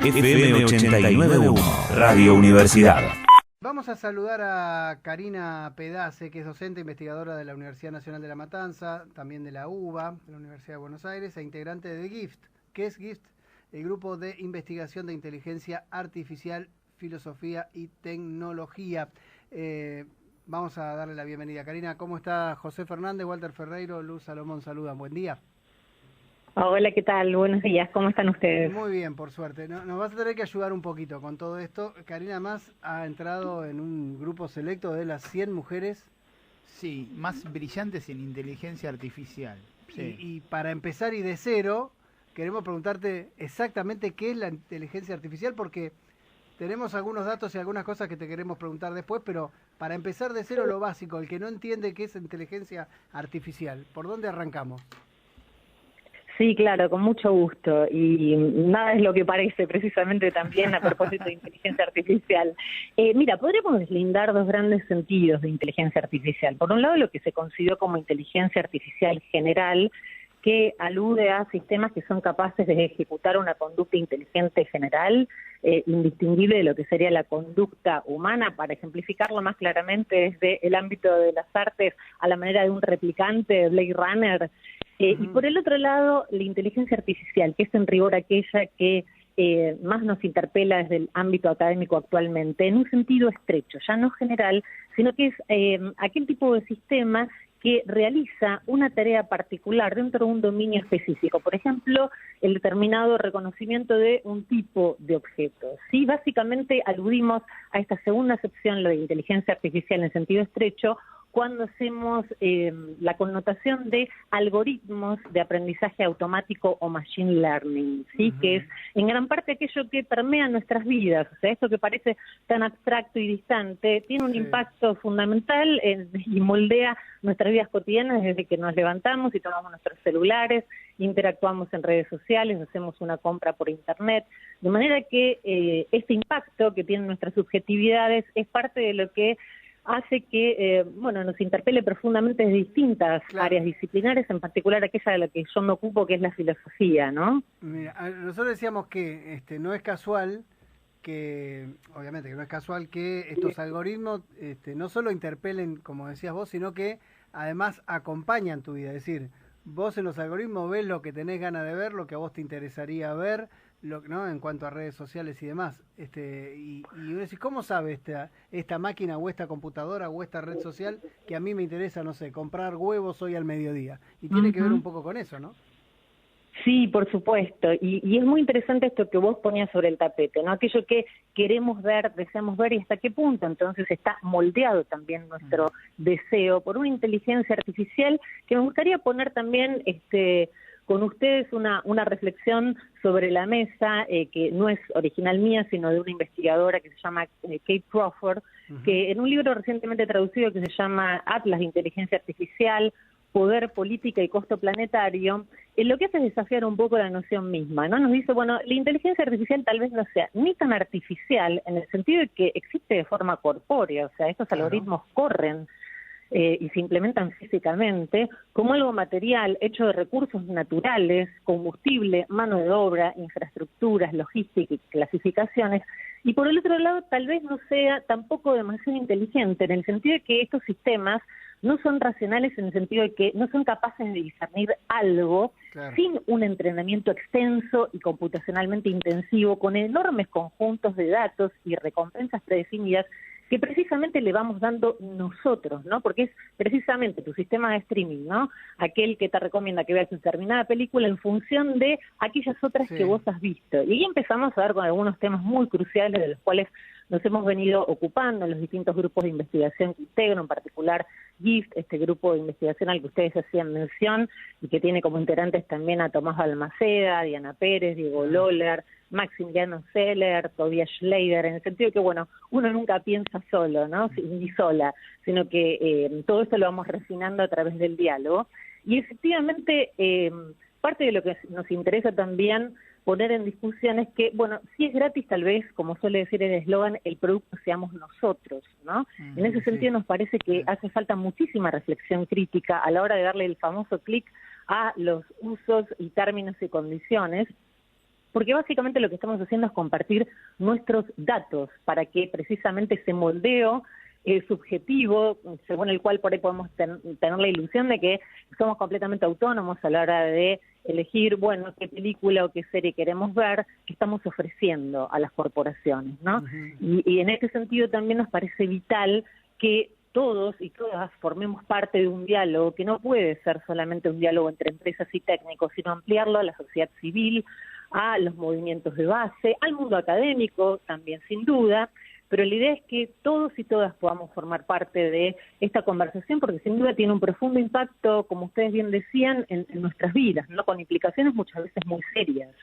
FM 89.1, Radio Universidad. Vamos a saludar a Karina Pedace, que es docente investigadora de la Universidad Nacional de La Matanza, también de la UBA, de la Universidad de Buenos Aires, e integrante de GIFT. ¿Qué es GIFT? El Grupo de Investigación de Inteligencia Artificial, Filosofía y Tecnología. Vamos a darle la bienvenida. Karina, ¿cómo está? José Fernández, Walter Ferreiro, Luz Salomón, saludan. Buen día. Hola, ¿qué tal? Buenos días, ¿cómo están ustedes? Muy bien, por suerte. Nos vas a tener que ayudar un poquito con todo esto. Karina más ha entrado en un grupo selecto de las 100 mujeres. Sí, más brillantes en inteligencia artificial. Sí. Y para empezar y de cero, queremos preguntarte exactamente qué es la inteligencia artificial, porque tenemos algunos datos y algunas cosas que te queremos preguntar después, pero para empezar de cero lo básico, el que no entiende qué es inteligencia artificial, ¿por dónde arrancamos? Sí, claro, con mucho gusto. Y nada es lo que parece, precisamente también a propósito de inteligencia artificial. Mira, podríamos deslindar dos grandes sentidos de inteligencia artificial. Por un lado, lo que se concibió como inteligencia artificial general, que alude a sistemas que son capaces de ejecutar una conducta inteligente general, indistinguible de lo que sería la conducta humana. Para ejemplificarlo más claramente, desde el ámbito de las artes a la manera de un replicante, Blade Runner. Y por el otro lado, la inteligencia artificial, que es en rigor aquella que más nos interpela desde el ámbito académico actualmente, en un sentido estrecho, ya no general, sino que es aquel tipo de sistema que realiza una tarea particular dentro de un dominio específico. Por ejemplo, el determinado reconocimiento de un tipo de objetos. Sí, básicamente aludimos a esta segunda acepción, lo de inteligencia artificial en sentido estrecho, cuando hacemos la connotación de algoritmos de aprendizaje automático o machine learning, ¿sí? Que es en gran parte aquello que permea nuestras vidas. O sea, esto que parece tan abstracto y distante tiene un impacto fundamental y moldea nuestras vidas cotidianas desde que nos levantamos y tomamos nuestros celulares, interactuamos en redes sociales, hacemos una compra por internet, de manera que este impacto que tienen nuestras subjetividades es parte de lo que hace que nos interpele profundamente desde distintas áreas disciplinares, en particular aquella de la que yo me ocupo, que es la filosofía, ¿no? Mira, nosotros decíamos que no es casual que, obviamente que no es casual que estos algoritmos no solo interpelen, como decías vos, sino que además acompañan tu vida. Es decir, vos en los algoritmos ves lo que tenés ganas de ver, lo que a vos te interesaría ver, ¿no? En cuanto a redes sociales y demás. Y uno dice, ¿cómo sabe esta máquina o esta computadora o esta red social que a mí me interesa, no sé, comprar huevos hoy al mediodía? Y tiene que ver un poco con eso, ¿no? Sí, por supuesto, y es muy interesante esto que vos ponías sobre el tapete, ¿no? Aquello que queremos ver, deseamos ver, y hasta qué punto entonces está moldeado también nuestro deseo por una inteligencia artificial, que me gustaría poner también con ustedes una reflexión sobre la mesa, que no es original mía, sino de una investigadora que se llama Kate Crawford, que en un libro recientemente traducido que se llama Atlas de Inteligencia Artificial, Poder, Política y Costo Planetario, lo que hace es desafiar un poco la noción misma, ¿no? Nos dice, bueno, la inteligencia artificial tal vez no sea ni tan artificial en el sentido de que existe de forma corpórea, o sea, estos algoritmos corren y se implementan físicamente como algo material, hecho de recursos naturales, combustible, mano de obra, infraestructuras, logística y clasificaciones, y por el otro lado tal vez no sea tampoco demasiado inteligente, en el sentido de que estos sistemas no son racionales en el sentido de que no son capaces de discernir algo sin un entrenamiento extenso y computacionalmente intensivo, con enormes conjuntos de datos y recompensas predefinidas que precisamente le vamos dando nosotros, ¿no? Porque es precisamente tu sistema de streaming, ¿no? Aquel que te recomienda que veas determinada película en función de aquellas otras que vos has visto. Y ahí empezamos a ver con algunos temas muy cruciales de los cuales nos hemos venido ocupando en los distintos grupos de investigación que integro, en particular GIFT, este grupo de investigación al que ustedes hacían mención, y que tiene como integrantes también a Tomás Balmaceda, Diana Pérez, Diego Loller, Maximiliano Seller, Tobias Schleider, en el sentido de que, bueno, uno nunca piensa solo, ¿no? Ni sola, sino que todo esto lo vamos refinando a través del diálogo. Y efectivamente, parte de lo que nos interesa también poner en discusión es que, bueno, si es gratis tal vez, como suele decir el eslogan, el producto seamos nosotros, ¿no? En ese sentido nos parece que hace falta muchísima reflexión crítica a la hora de darle el famoso clic a los usos y términos y condiciones, porque básicamente lo que estamos haciendo es compartir nuestros datos para que precisamente ese moldeo subjetivo, según el cual por ahí podemos tener la ilusión de que somos completamente autónomos a la hora de elegir, bueno, qué película o qué serie queremos ver, que estamos ofreciendo a las corporaciones, ¿no? Y en este sentido también nos parece vital que todos y todas formemos parte de un diálogo que no puede ser solamente un diálogo entre empresas y técnicos, sino ampliarlo a la sociedad civil, a los movimientos de base, al mundo académico también sin duda, pero la idea es que todos y todas podamos formar parte de esta conversación porque sin duda tiene un profundo impacto, como ustedes bien decían, en nuestras vidas, ¿no? Con implicaciones muchas veces muy serias.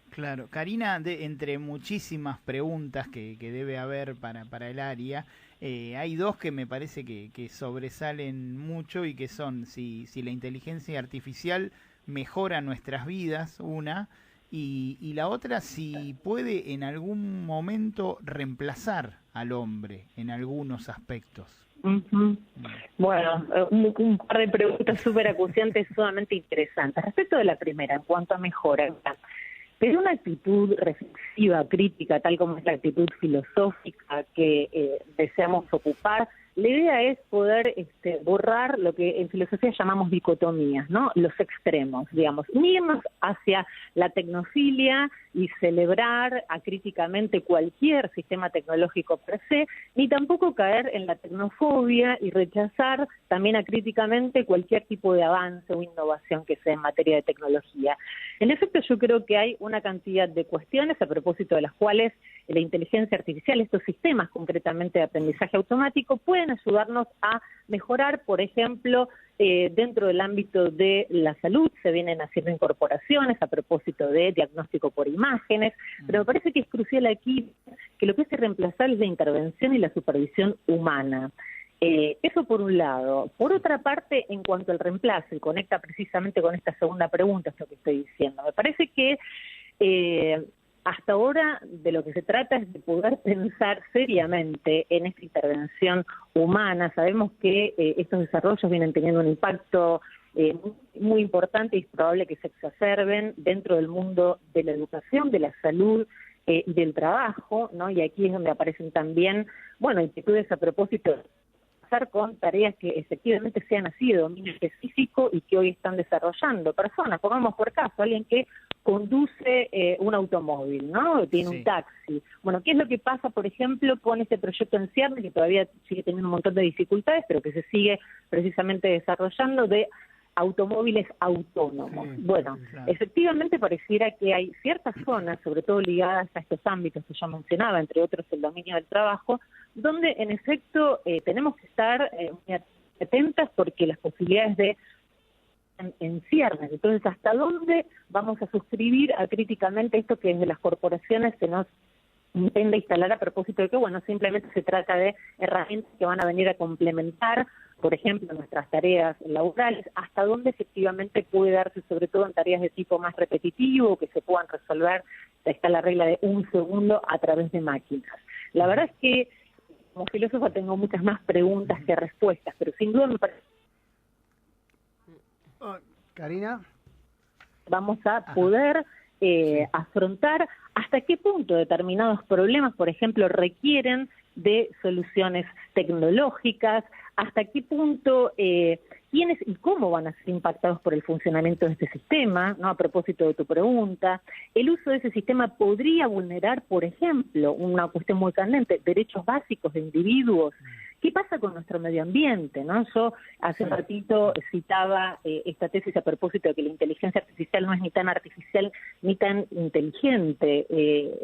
Claro, Karina, entre muchísimas preguntas que debe haber para el área, hay dos que me parece que sobresalen mucho y que son si la inteligencia artificial mejora nuestras vidas, una, y la otra si puede en algún momento reemplazar al hombre en algunos aspectos. Bueno, un par de preguntas súper acuciantes, sumamente interesantes. Respecto de la primera, en cuanto a mejora, pero una actitud reflexiva, crítica, tal como es la actitud filosófica que deseamos ocupar, la idea es poder borrar lo que en filosofía llamamos dicotomías, ¿no? Los extremos, digamos, ni irnos hacia la tecnofilia y celebrar acríticamente cualquier sistema tecnológico per se, ni tampoco caer en la tecnofobia y rechazar también acríticamente cualquier tipo de avance o innovación que sea en materia de tecnología. En efecto, yo creo que hay una cantidad de cuestiones a propósito de las cuales la inteligencia artificial, estos sistemas concretamente de aprendizaje automático, pueden ayudarnos a mejorar, por ejemplo, dentro del ámbito de la salud se vienen haciendo incorporaciones a propósito de diagnóstico por imágenes, pero me parece que es crucial aquí que lo que es irreemplazable es la intervención y la supervisión humana. Eso por un lado. Por otra parte, en cuanto al reemplazo, y conecta precisamente con esta segunda pregunta, esto que estoy diciendo, me parece que hasta ahora de lo que se trata es de poder pensar seriamente en esta intervención humana. Sabemos que estos desarrollos vienen teniendo un impacto muy importante y es probable que se exacerben dentro del mundo de la educación, de la salud y del trabajo, ¿no? Y aquí es donde aparecen también, bueno, inquietudes a propósito de pasar con tareas que efectivamente sean así de dominio específico y que hoy están desarrollando personas. Pongamos por caso alguien que conduce un automóvil, ¿no? Tiene un taxi. Bueno, ¿qué es lo que pasa, por ejemplo, con este proyecto en ciernes que todavía sigue teniendo un montón de dificultades, pero que se sigue precisamente desarrollando de automóviles autónomos? Bueno, efectivamente pareciera que hay ciertas zonas, sobre todo ligadas a estos ámbitos que yo mencionaba, entre otros el dominio del trabajo, donde en efecto tenemos que estar muy atentas porque las posibilidades de en ciernes. Entonces, ¿hasta dónde vamos a suscribir críticamente esto que desde las corporaciones se nos intenta instalar a propósito de que, bueno, simplemente se trata de herramientas que van a venir a complementar, por ejemplo, nuestras tareas laborales, hasta dónde efectivamente puede darse, sobre todo en tareas de tipo más repetitivo, que se puedan resolver, está la regla de un segundo a través de máquinas. La verdad es que como filósofa tengo muchas más preguntas que respuestas, pero sin duda me parece Karina, vamos a poder afrontar hasta qué punto determinados problemas, por ejemplo, requieren de soluciones tecnológicas, hasta qué punto quiénes y cómo van a ser impactados por el funcionamiento de este sistema, ¿no? A propósito de tu pregunta, el uso de ese sistema podría vulnerar, por ejemplo, una cuestión muy candente, derechos básicos de individuos. ¿Qué pasa con nuestro medio ambiente, no? Yo hace un ratito citaba esta tesis a propósito de que la inteligencia artificial no es ni tan artificial ni tan inteligente.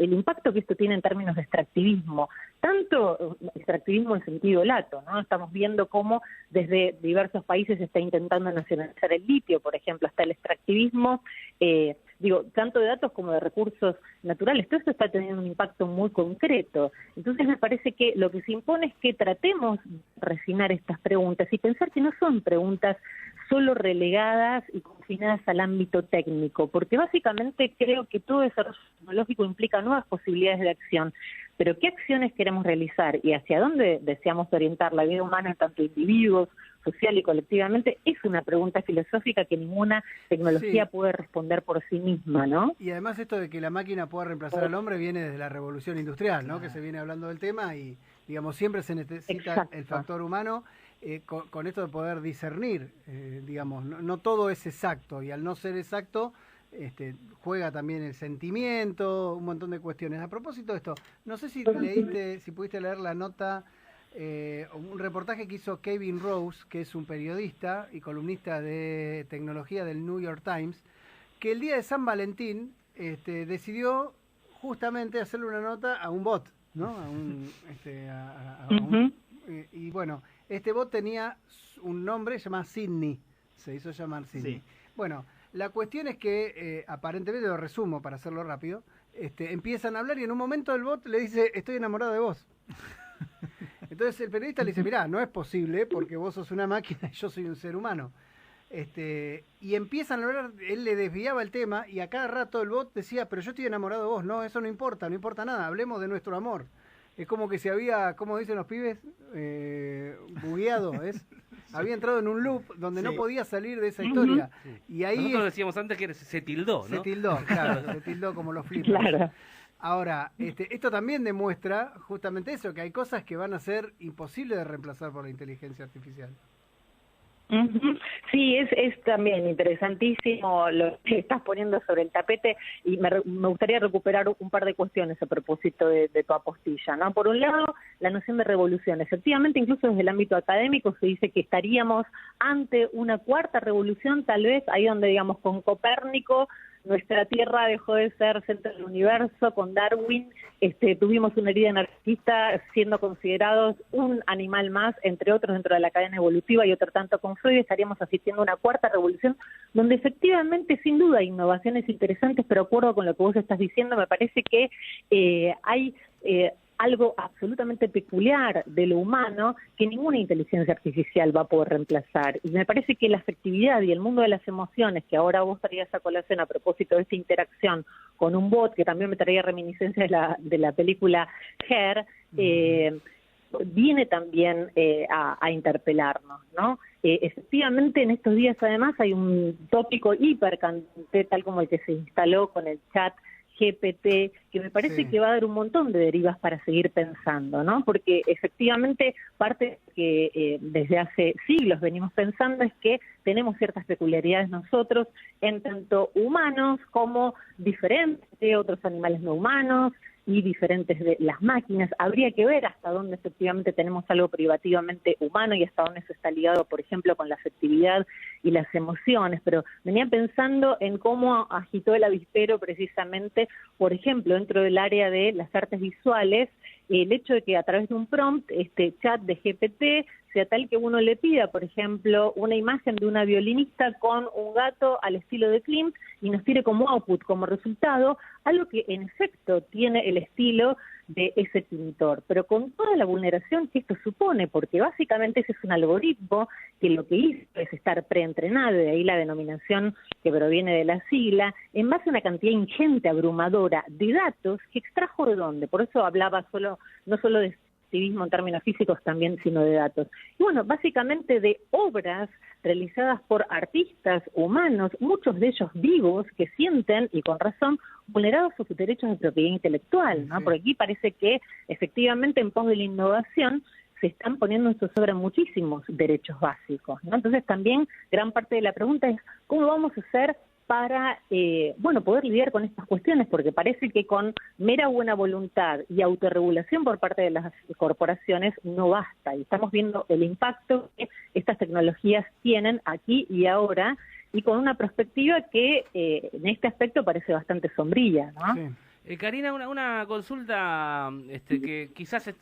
El impacto que esto tiene en términos de extractivismo, tanto extractivismo en sentido lato, ¿no? Estamos viendo cómo desde diversos países se está intentando nacionalizar el litio, por ejemplo, hasta el extractivismo, tanto de datos como de recursos naturales. Todo esto está teniendo un impacto muy concreto. Entonces me parece que lo que se impone es que tratemos de refinar estas preguntas y pensar que no son preguntas solo relegadas y confinadas al ámbito técnico, porque básicamente creo que todo desarrollo tecnológico implica nuevas posibilidades de acción, pero ¿qué acciones queremos realizar y hacia dónde deseamos orientar la vida humana, tanto individuos, social y colectivamente, es una pregunta filosófica que ninguna tecnología puede responder por sí misma, ¿no? Y además esto de que la máquina pueda reemplazar al hombre viene desde la revolución industrial, ¿no? Que se viene hablando del tema y, digamos, siempre se necesita el factor humano con esto de poder discernir, digamos, no todo es exacto y al no ser exacto juega también el sentimiento, un montón de cuestiones. A propósito de esto, no sé si pudiste leer la nota, un reportaje que hizo Kevin Rose, que es un periodista y columnista de tecnología del New York Times, que el día de San Valentín decidió justamente hacerle una nota a un bot, ¿no? Y bueno, este bot tenía un nombre llamado Sidney, se hizo llamar Sidney. Sí. Bueno, la cuestión es que, aparentemente, lo resumo para hacerlo rápido, empiezan a hablar y en un momento el bot le dice, estoy enamorado de vos. Entonces el periodista le dice, mirá, no es posible porque vos sos una máquina y yo soy un ser humano. Y empiezan a hablar, él le desviaba el tema y a cada rato el bot decía, pero yo estoy enamorado de vos. No, eso no importa nada, hablemos de nuestro amor. Es como que se había, como dicen los pibes, bugueado, había entrado en un loop donde no podía salir de esa historia. Y ahí nosotros decíamos antes que se tildó, ¿no? Se tildó, claro, se tildó como los flippers. Claro. Ahora, esto también demuestra justamente eso, que hay cosas que van a ser imposibles de reemplazar por la inteligencia artificial. Sí, es también interesantísimo lo que estás poniendo sobre el tapete y me gustaría recuperar un par de cuestiones a propósito de tu apostilla, ¿no? Por un lado, la noción de revolución. Efectivamente, incluso desde el ámbito académico se dice que estaríamos ante una cuarta revolución, tal vez ahí donde, digamos, con Copérnico nuestra Tierra dejó de ser centro del universo, con Darwin tuvimos una herida anarquista siendo considerados un animal más, entre otros, dentro de la cadena evolutiva, y otro tanto con Freud, estaríamos asistiendo a una cuarta revolución, donde efectivamente, sin duda, hay innovaciones interesantes, pero acuerdo con lo que vos estás diciendo, me parece que hay algo absolutamente peculiar de lo humano que ninguna inteligencia artificial va a poder reemplazar. Y me parece que la afectividad y el mundo de las emociones, que ahora vos traías a colación a propósito de esta interacción con un bot, que también me traía reminiscencias de la película Her, viene también a interpelarnos, ¿no? Efectivamente, en estos días, además, hay un tópico hipercandente, tal como el que se instaló con el chat GPT, que me parece que va a dar un montón de derivas para seguir pensando, ¿no? Porque efectivamente parte que desde hace siglos venimos pensando es que tenemos ciertas peculiaridades nosotros, en tanto humanos como diferentes de otros animales no humanos y diferentes de las máquinas. Habría que ver hasta dónde efectivamente tenemos algo privativamente humano y hasta dónde eso está ligado, por ejemplo, con la afectividad y las emociones, pero venía pensando en cómo agitó el avispero precisamente, por ejemplo, dentro del área de las artes visuales, el hecho de que a través de un prompt, este chat de GPT, sea tal que uno le pida, por ejemplo, una imagen de una violinista con un gato al estilo de Klimt y nos tire como output, como resultado, algo que en efecto tiene el estilo de ese pintor, pero con toda la vulneración que esto supone, porque básicamente ese es un algoritmo que lo que hizo es estar preentrenado, de ahí la denominación que proviene de la sigla, en base a una cantidad ingente, abrumadora de datos que extrajo de dónde. Por eso hablaba no solo de activismo en términos físicos también, sino de datos. Y bueno, básicamente de obras realizadas por artistas humanos, muchos de ellos vivos, que sienten, y con razón, vulnerados sus derechos de propiedad intelectual, ¿no? Porque aquí parece que efectivamente en pos de la innovación se están poniendo en zozobra muchísimos derechos básicos, ¿no? Entonces también gran parte de la pregunta es ¿cómo vamos a hacer para poder lidiar con estas cuestiones? Porque parece que con mera buena voluntad y autorregulación por parte de las corporaciones no basta, y estamos viendo el impacto que estas tecnologías tienen aquí y ahora, y con una perspectiva que en este aspecto parece bastante sombrilla, ¿no? Sí. Karina, una consulta que quizás,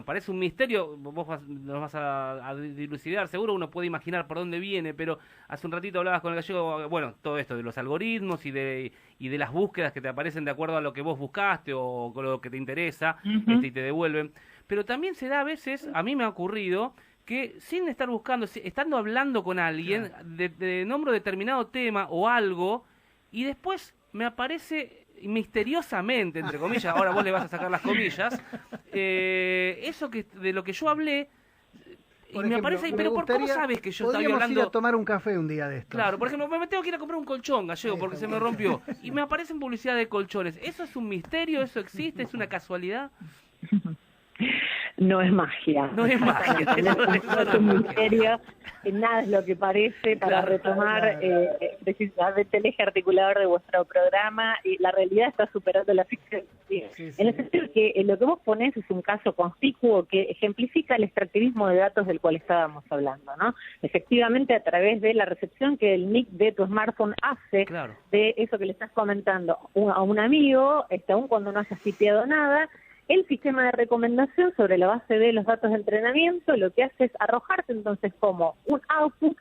parece un misterio, vos nos vas a dilucidar, seguro uno puede imaginar por dónde viene, pero hace un ratito hablabas con el gallego, todo esto de los algoritmos y de las búsquedas que te aparecen de acuerdo a lo que vos buscaste o con lo que te interesa, y te devuelven, pero también se da a veces, a mí me ha ocurrido, que sin estar buscando, estando hablando con alguien, de nombro determinado tema o algo, y después me aparece misteriosamente, entre comillas, ahora vos le vas a sacar las comillas, eso que de lo que yo hablé Y me aparece, pero ¿cómo sabes que yo estaba hablando? Podríamos ir a tomar un café un día de esto. Claro, por ejemplo, me tengo que ir a comprar un colchón gallego porque se me rompió. Y me aparecen publicidad de colchones. ¿Eso es un misterio? ¿Eso existe? ¿Es una casualidad? No es magia. No es magia. No es un misterio. Nada es lo que parece, para retomar precisamente el eje articulador de vuestro programa. La realidad está superando la ficción. En el sentido que lo que vos ponés es un caso conspicuo que ejemplifica el extractivismo de datos del cual estábamos hablando, ¿no? Efectivamente, a través de la recepción que el NIC de tu smartphone hace de eso que le estás comentando a un amigo, aún cuando no hayas tipeado nada, el sistema de recomendación sobre la base de los datos de entrenamiento lo que hace es arrojarte entonces como un output,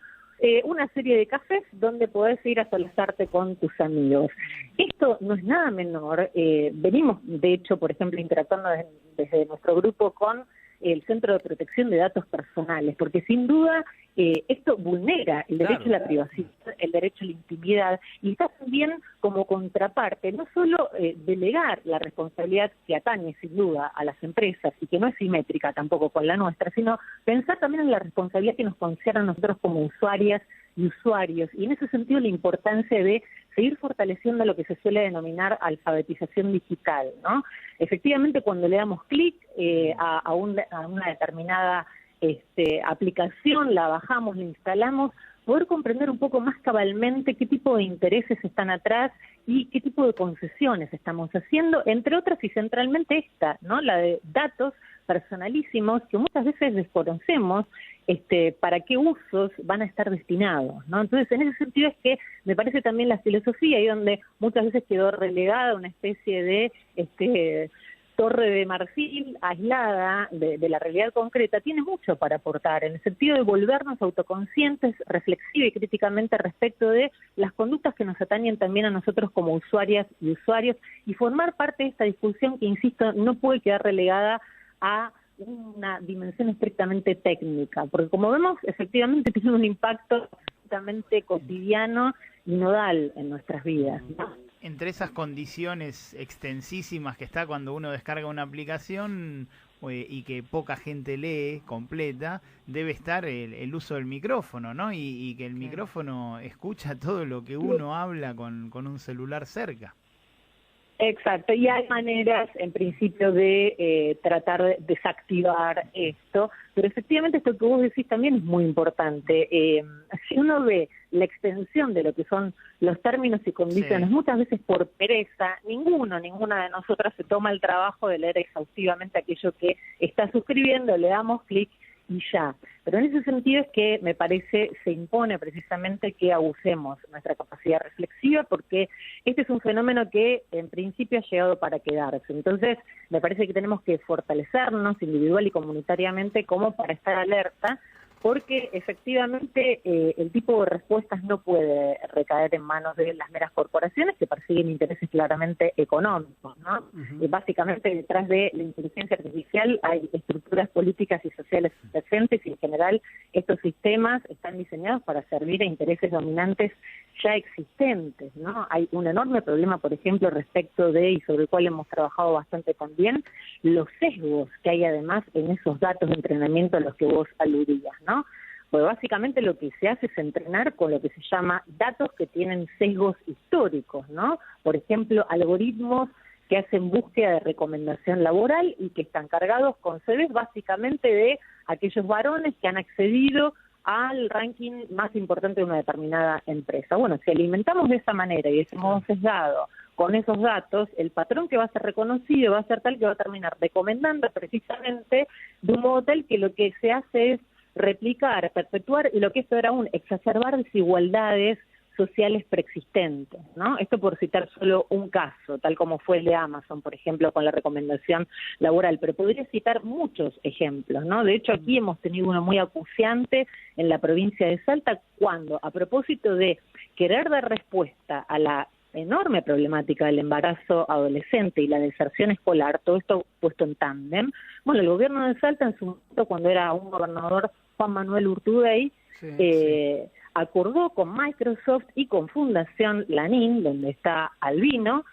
una serie de cafés donde podés ir a solazarte con tus amigos. Esto no es nada menor. Venimos, de hecho, por ejemplo, interactuando desde nuestro grupo con el Centro de Protección de Datos Personales, porque sin duda esto vulnera el derecho a la privacidad, el derecho a la intimidad, y está también como contraparte, no solo delegar la responsabilidad que atañe sin duda a las empresas y que no es simétrica tampoco con la nuestra, sino pensar también en la responsabilidad que nos concierne a nosotros como usuarias y usuarios, y en ese sentido la importancia de seguir fortaleciendo lo que se suele denominar alfabetización digital, ¿no? Efectivamente, cuando le damos clic a una determinada aplicación, la bajamos, la instalamos, poder comprender un poco más cabalmente qué tipo de intereses están atrás y qué tipo de concesiones estamos haciendo, entre otras y centralmente esta, ¿no? La de datos personalísimos que muchas veces desconocemos para qué usos van a estar destinados, ¿no? Entonces, en ese sentido es que me parece también la filosofía, ahí donde muchas veces quedó relegada una especie de torre de marfil aislada de la realidad concreta, tiene mucho para aportar, en el sentido de volvernos autoconscientes, reflexiva y críticamente respecto de las conductas que nos atañen también a nosotros como usuarias y usuarios, y formar parte de esta discusión que, insisto, no puede quedar relegada a una dimensión estrictamente técnica, porque como vemos, efectivamente tiene un impacto absolutamente cotidiano y nodal en nuestras vidas, ¿no? Entre esas condiciones extensísimas que está cuando uno descarga una aplicación y que poca gente lee completa, debe estar el uso del micrófono, ¿no? Y que el micrófono escucha todo lo que uno habla con un celular cerca. Exacto, y hay maneras, en principio, de tratar de desactivar esto, pero efectivamente esto que vos decís también es muy importante. Si uno ve la extensión de lo que son los términos y condiciones, muchas veces por pereza, ninguna de nosotras se toma el trabajo de leer exhaustivamente aquello que está suscribiendo, le damos clic y ya. Pero en ese sentido es que me parece se impone precisamente que abusemos nuestra capacidad reflexiva, porque este es un fenómeno que en principio ha llegado para quedarse. Entonces me parece que tenemos que fortalecernos individual y comunitariamente como para estar alerta, porque efectivamente el tipo de respuestas no puede recaer en manos de las meras corporaciones que persiguen intereses claramente económicos, ¿no? Básicamente detrás de la inteligencia artificial hay estructuras políticas y sociales presentes, y en general estos sistemas están diseñados para servir a intereses dominantes ya existentes, ¿no? Hay un enorme problema, por ejemplo, respecto de, y sobre el cual hemos trabajado bastante también, los sesgos que hay además en esos datos de entrenamiento a los que vos aludías, ¿no? Pues básicamente lo que se hace es entrenar con lo que se llama datos que tienen sesgos históricos, ¿no? Por ejemplo, algoritmos que hacen búsqueda de recomendación laboral y que están cargados con CVs básicamente de aquellos varones que han accedido al ranking más importante de una determinada empresa. Bueno, si alimentamos de esa manera y de ese modo sesgado con esos datos, el patrón que va a ser reconocido va a ser tal que va a terminar recomendando precisamente de un modo tal que lo que se hace es replicar, perpetuar, y lo que esto era aún, exacerbar desigualdades sociales preexistentes, ¿no? Esto por citar solo un caso, tal como fue el de Amazon, por ejemplo, con la recomendación laboral, pero podría citar muchos ejemplos, ¿no? De hecho, aquí hemos tenido uno muy acuciante en la provincia de Salta, cuando, a propósito de querer dar respuesta a la enorme problemática del embarazo adolescente y la deserción escolar, todo esto puesto en tándem, bueno, el gobierno de Salta en su momento, cuando era un gobernador, Juan Manuel Urtubey, acordó con Microsoft y con Fundación Lanín, donde está Albino,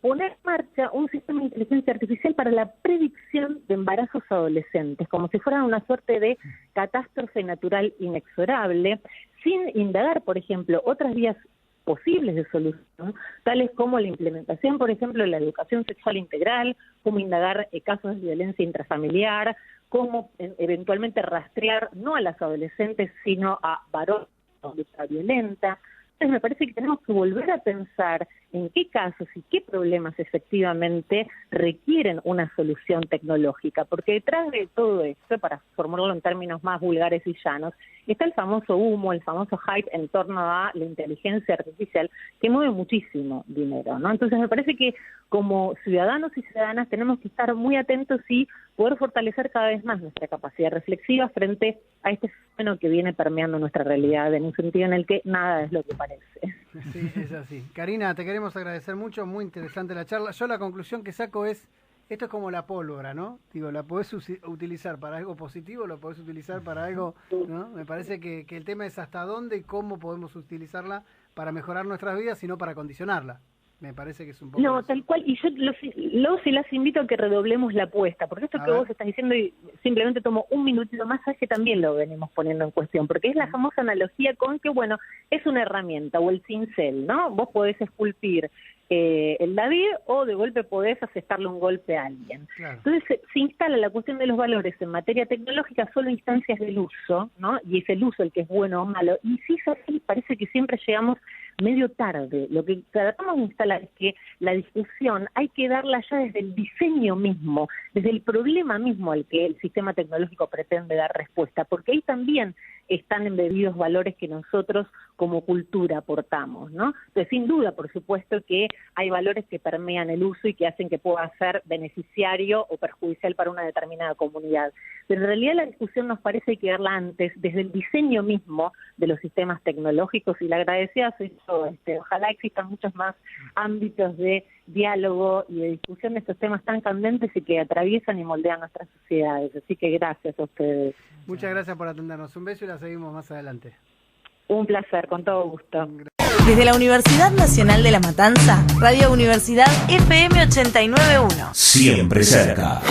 poner en marcha un sistema de inteligencia artificial para la predicción de embarazos adolescentes, como si fuera una suerte de catástrofe natural inexorable, sin indagar, por ejemplo, otras vías posibles de solución, tales como la implementación, por ejemplo, de la educación sexual integral, como indagar casos de violencia intrafamiliar, como eventualmente rastrear no a las adolescentes, sino a varones con conducta violenta. Entonces me parece que tenemos que volver a pensar en qué casos y qué problemas efectivamente requieren una solución tecnológica, porque detrás de todo esto, para formularlo en términos más vulgares y llanos, está el famoso humo, el famoso hype en torno a la inteligencia artificial, que mueve muchísimo dinero, ¿no? Entonces me parece que como ciudadanos y ciudadanas tenemos que estar muy atentos y poder fortalecer cada vez más nuestra capacidad reflexiva frente a este fenómeno que viene permeando nuestra realidad, en un sentido en el que nada es lo que parece. Sí, es así. Karina, te queremos agradecer mucho, muy interesante la charla. Yo la conclusión que saco es, esto es como la pólvora, ¿no? Digo, la podés utilizar para algo positivo, lo podés utilizar para algo, ¿no? Me parece que el tema es hasta dónde y cómo podemos utilizarla para mejorar nuestras vidas y no para condicionarla. Me parece que es un poco... No, tal cual, y yo los y las invito a que redoblemos la apuesta, porque esto que vos estás diciendo, y simplemente tomo un minutito más, es que también lo venimos poniendo en cuestión, porque es la famosa analogía con que, bueno, es una herramienta, o el cincel, ¿no? Vos podés esculpir el David, o de golpe podés asestarle un golpe a alguien. Claro. Entonces se instala la cuestión de los valores en materia tecnológica solo instancias del uso, ¿no? Y es el uso el que es bueno o malo, y si es así, parece que siempre llegamos medio tarde. Lo que tratamos de instalar es que la discusión hay que darla ya desde el diseño mismo, desde el problema mismo al que el sistema tecnológico pretende dar respuesta, porque ahí también están embebidos valores que nosotros como cultura aportamos, ¿no? Entonces, sin duda, por supuesto que hay valores que permean el uso y que hacen que pueda ser beneficiario o perjudicial para una determinada comunidad. Pero en realidad la discusión nos parece que darla antes, desde el diseño mismo de los sistemas tecnológicos, y la agradecida soy yo. Ojalá existan muchos más ámbitos de diálogo y de discusión de estos temas tan candentes y que atraviesan y moldean nuestras sociedades. Así que gracias a ustedes. Muchas gracias por atendernos. Un beso y la seguimos más adelante. Un placer, con todo gusto. Desde la Universidad Nacional de La Matanza, Radio Universidad FM 89.1. Siempre cerca.